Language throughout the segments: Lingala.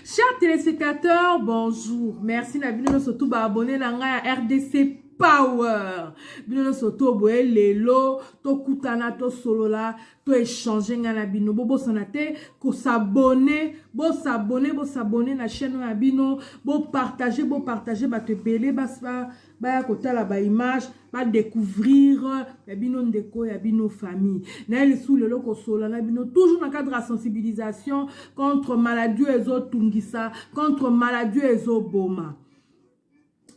Chers téléspectateurs, bonjour. Merci Nabino surtout abonné à RDC Power. Bino soto boye lelo to kutana to solola to échanger ngana bino bobo sanate ko s'abonner na chaîne ya bino bo partager ba te belé ba kota la ba image ba découvrir ya bino ndeko ya bino famille na le sous lelo ko solola na bino toujours dans cadre de sensibilisation contre maladie ezo tungisa contre maladie ezo boma.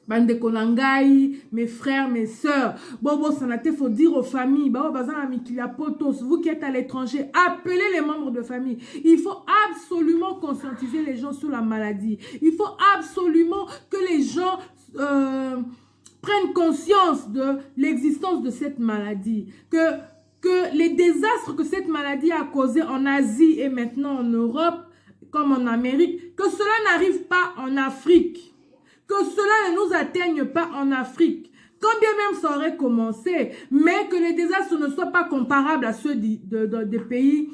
Bande konangai, mes frères, mes sœurs, bobo sanate, faut dire aux familles, vous qui êtes à l'étranger, appelez les membres de famille. Il faut absolument conscientiser les gens sur la maladie. Il faut absolument que les gens prennent conscience de l'existence de cette maladie. Que les désastres que cette maladie a causés en Asie et maintenant en Europe, comme en Amérique, que cela n'arrive pas en Afrique. Que cela ne nous atteigne pas en Afrique. Quand bien même ça aurait commencé, mais que les désastres ne soient pas comparables à ceux des pays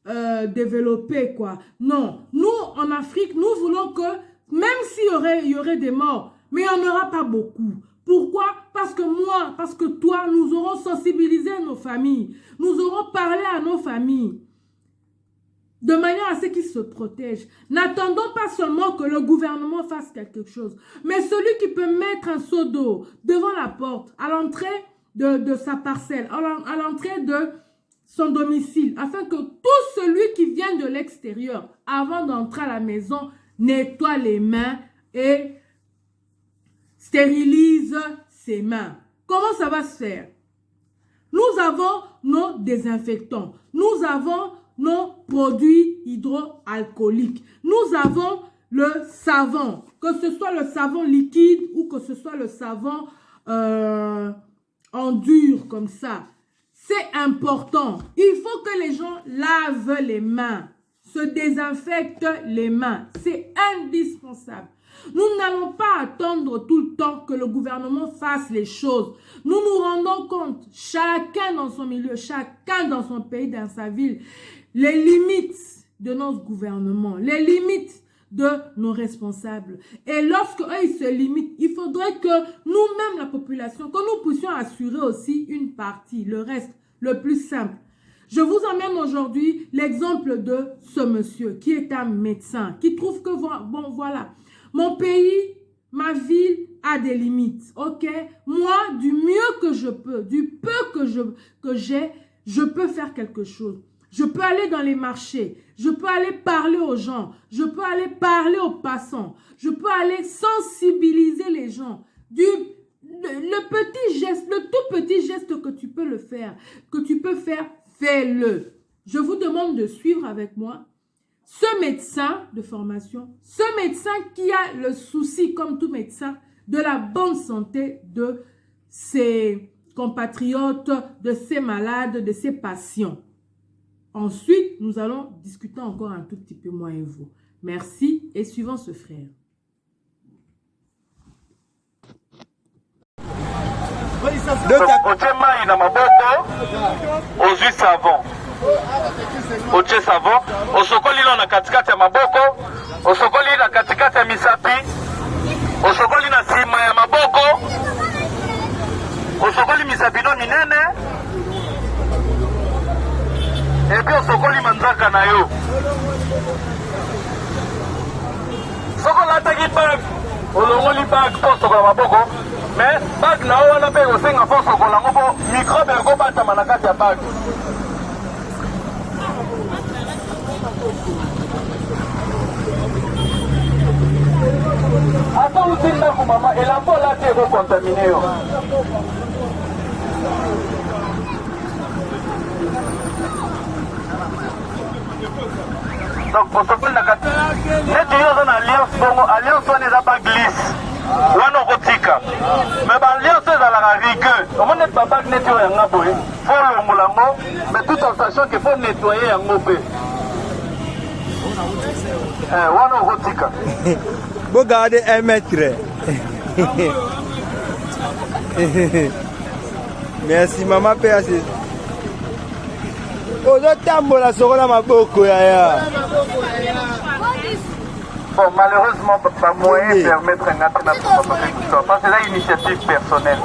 développés, quoi. Non, nous, en Afrique, nous voulons que, même s'il y aurait des morts, mais il n'y en aura pas beaucoup. Pourquoi? Parce que toi, nous aurons sensibilisé nos familles. Nous aurons parlé à nos familles. De manière à ce qu'ils se protègent. N'attendons pas seulement que le gouvernement fasse quelque chose, mais celui qui peut mettre un seau d'eau devant la porte, à l'entrée de sa parcelle, à l'entrée de son domicile, afin que tout celui qui vient de l'extérieur, avant d'entrer à la maison, nettoie les mains et stérilise ses mains. Comment ça va se faire? Nous avons nos désinfectants. Nous avons nos produits hydroalcooliques. Nous avons le savon, que ce soit le savon liquide ou que ce soit le savon en dur comme ça. C'est important. Il faut que les gens lavent les mains, se désinfectent les mains. C'est indispensable. Nous n'allons pas attendre tout le temps que le gouvernement fasse les choses. Nous nous rendons compte, chacun dans son milieu, chacun dans son pays, dans sa ville, les limites de notre gouvernement, les limites de nos responsables. Et lorsque eux, ils se limitent, il faudrait que nous-mêmes, la population, que nous puissions assurer aussi une partie, le reste, le plus simple. Je vous emmène aujourd'hui l'exemple de ce monsieur qui est un médecin, qui trouve que, bon, voilà, mon pays, ma ville a des limites, ok? Moi, du mieux que je peux, du peu que j'ai, je peux faire quelque chose. Je peux aller dans les marchés, je peux aller parler aux gens, je peux aller parler aux passants, je peux aller sensibiliser les gens. Le petit geste, le tout petit geste que tu peux faire, fais-le. Je vous demande de suivre avec moi ce médecin de formation, ce médecin qui a le souci, comme tout médecin, de la bonne santé de ses compatriotes, de ses malades, de ses patients. Ensuite, nous allons discuter encore un tout petit peu, moi et vous. Merci et suivons ce frère. Oche savon, osokoli na katikati ya maboko, osokoli na katikati ya misapi, osokoli na sima ya maboko, osokoli misapi no minene, et puis osokoli manzaka na yo. Sokola taki bag, olongoli bag po sokola maboko, mais bag na yo wana pe osenga po sokola ngopo microbe ko batama na kati ya bag. Attends, où c'est là, maman? Et la peau là, tu es contaminé. Donc, pour ce qu'on a gâté, c'est une alliance, alliance, on n'est pas glisse. On a rotika. Mais l'alliance, c'est dans la rigueur. On n'est pas nettoyer un peu. Faut le moulango, mais tout en sachant qu'il faut nettoyer un peu. On a rotika. Vous gardez 1 mètre. Merci, maman P.A.C. Ozo tambola sokola maboko ya. Bon, malheureusement, pas moyen de permettre un atteint parce que c'est une initiative personnelle.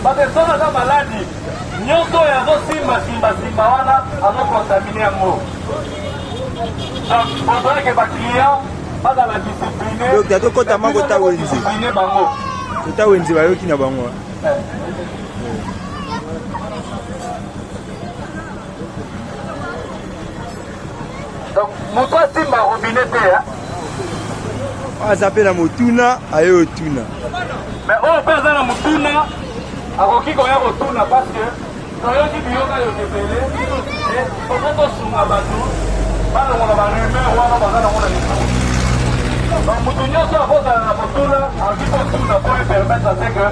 Parce que ça n'a maladie. Nyonso ya zo simba wana azo contaminer yango. Donc on doit que ba client pas dans la discipline. Donc dato kota mango ta wenzi. Discipline bango. Ta wenzi ba yoki na bango. Donc moto simba robinet hein. Azape na motuna ayo tuna. Mais on peut ça na motuna akoki koya kotuna parce que toyoki biyoka yo tepele et okoto sunga bato balongola bareme wana baza nango na likambo. Donc moto nyonso akozala na kotuna akoki kotuna po epermettre ate que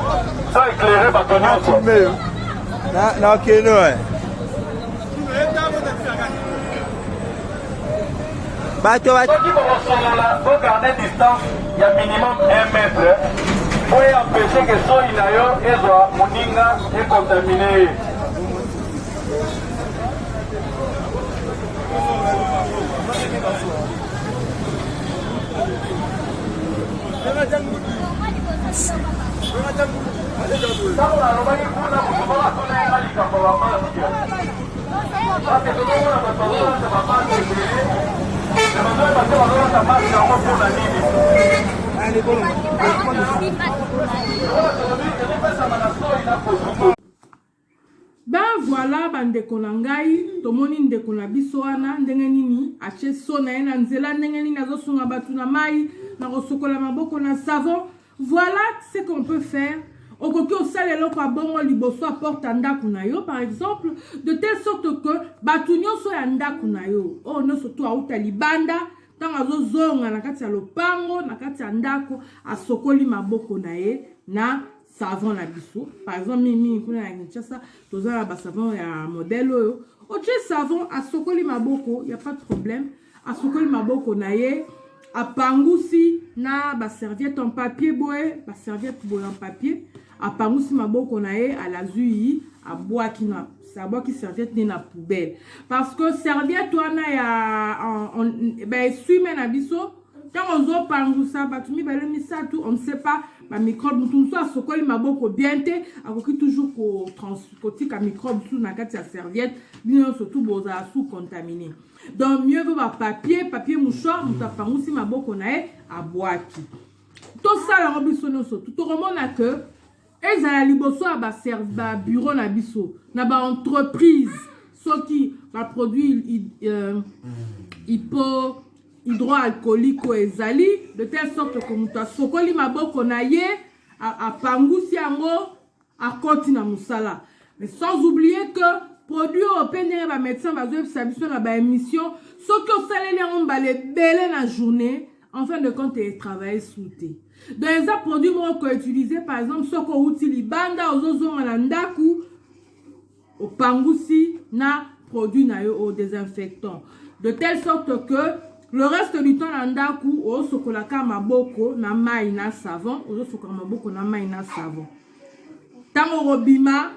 so éclaire bato nyonso. Na keno bato soki bokosolola bogarde distance ya minimum 1 mètre po empêcher que soi na yo ezwa moninga econtamine ye. ntango nalobaki kuna moto bakatuna yenga likambo bamaske parce que tozomona bato bazolata bamaske ebele bazoye bate bazolata maske yango mpona nini. Ben voilà bandeko na ngai tomoni ndeko na biso wana ndenge nini ache so na ye na nzela ndenge nini azosunga bato na mai na kosokola maboko na savon. Voilà ce qu'on peut faire. Okoki osala eloko ya bongo liboso aporte ndako na yo par exemple, de telle sorte que bato nyonso ya ndako na yo oyo nyonso to auta libanda ntango azozonga na kati ya lopango na kati ya ndako asokoli maboko na ye na savon na biso. Par exemple mimi kuna ya Kinshasa tozala ba savon ya modèle oyo otie savon asokoli maboko, y a pas de problème, asokoli maboko na ye apangusi na ba serviette en papier boye, ba serviette boye en papier apangusi maboko na ye alazui abwaki na sabwaki serviette ni na poubelle parce que serviette wana ya ba essuie na biso tant ozo pangusa batumi bale misatu on ne sait pas ba microbe mutu so asokoli maboko bien te akoki toujours ko transporter microbe sous na kati ya serviette bien surtout boza sous contaminé. Donc mieux vaut papier mouchoir mutu apangusi maboko na ye abwaki. Tout ça la robiso nyonso tout remona que ezala liboso ya ba bureau na biso na ba entreprise soki ba produit hydroalcoolique ezali de telle sorte que mutu asokoli maboko na ye apangusi yango akoti na musala. Mais sans oublier que produit opéné ba médecin bazoyebisa biso na ba émission soki osaleli yango mbala ebele na journée en fin de compte et travailler sous thé. Dans les produits qu'on utilise par exemple ce qu'on utilise banda ozozonga na ndaku au pangusi na produit na yo au désinfectant de telle sorte que le reste du temps na ndaku o sokolaka maboko na mai na savon ozo sokola maboko na mai na savon tango robima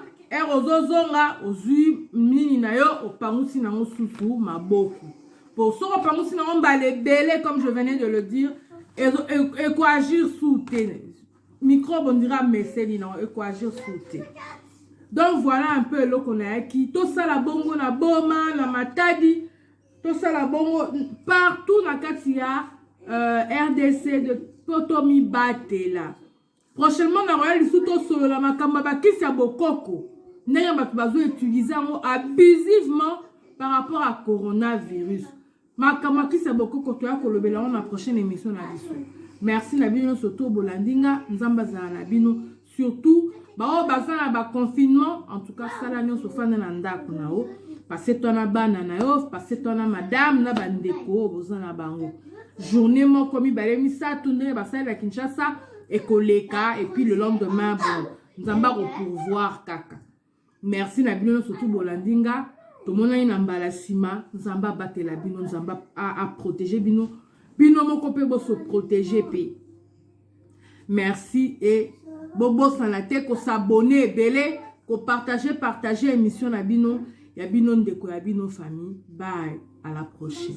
ozozonga ozui mini na yo o pangusi na susu maboko pour so pangusi na mbale belé comme je venais de le dire et quoi agir sous thé microbe on dira meseli non et quoi agir sous thé. Donc voilà un peu le qu'on a qui tout ça la bongo na boma na matadi tout ça la bongo partout na katia RDC de Potomi Batela. Prochainement na royal sous to solo la makamba bakisi ya bokoko ndenge bato bazo utiliser abusivement par rapport à coronavirus. Makamba kisi ya bokoko to ya kolobela na prochaine émission na biso. Merci na bino soto bolandinga nzamba za na bino surtout ba bazana ba confinement en tout cas sala nyonso fana na ndako na o passer toi na bana na yo passer toi na madame na bandeko bozana bango journée moko mibale misatu ndenge basala Kinshasa ekoleka et puis le lendemain bon nzamba ko pouvoir kaka merci na bino surtout bolandinga tomona ina mbala sima nzamba batela bino nzamba a protéger bino moko pe bo se protéger pe merci et bobo sanate ko s'abonner ebele ko partager émission na bino ya bino ndeko ya bino famille bye à la prochaine.